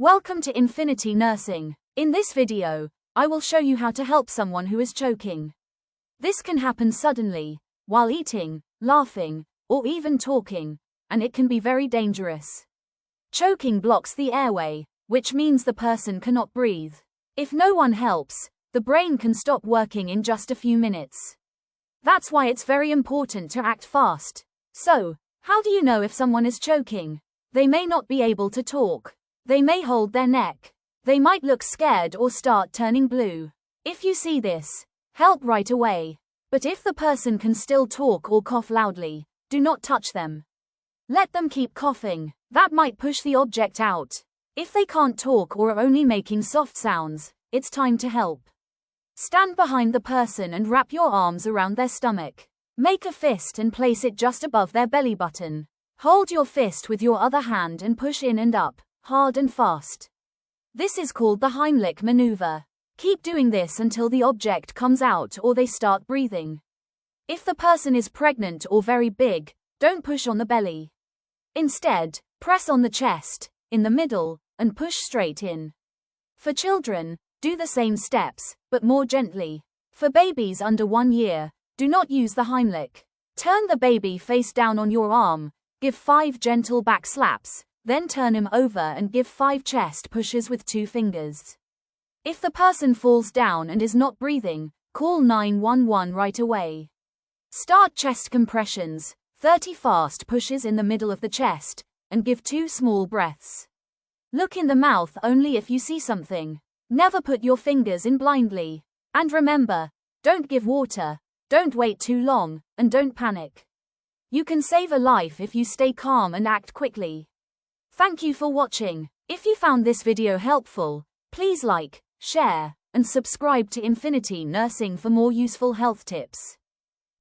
Welcome to Infinity Nursing. In this video, I will show you how to help someone who is choking. This can happen suddenly, while eating, laughing, or even talking, and it can be very dangerous. Choking blocks the airway, which means the person cannot breathe. If no one helps, the brain can stop working in just a few minutes. That's why it's very important to act fast. So, how do you know if someone is choking? They may not be able to talk. They may hold their neck. They might look scared or start turning blue. If you see this, help right away. But if the person can still talk or cough loudly, do not touch them. Let them keep coughing. That might push the object out. If they can't talk or are only making soft sounds, it's time to help. Stand behind the person and wrap your arms around their stomach. Make a fist and place it just above their belly button. Hold your fist with your other hand and push in and up, hard and fast. This is called the Heimlich maneuver. Keep doing this until the object comes out or they start breathing. If the person is pregnant or very big, don't push on the belly. Instead, press on the chest, in the middle, and push straight in. For children, do the same steps, but more gently. For babies under 1 year, do not use the Heimlich. Turn the baby face down on your arm, give 5 gentle back slaps, then turn him over and give 5 chest pushes with 2 fingers. If the person falls down and is not breathing, call 911 right away. Start chest compressions, 30 fast pushes in the middle of the chest, and give 2 small breaths. Look in the mouth only if you see something. Never put your fingers in blindly. And remember, don't give water, don't wait too long, and don't panic. You can save a life if you stay calm and act quickly. Thank you for watching. If you found this video helpful, please like, share, and subscribe to Infinity Nursing for more useful health tips.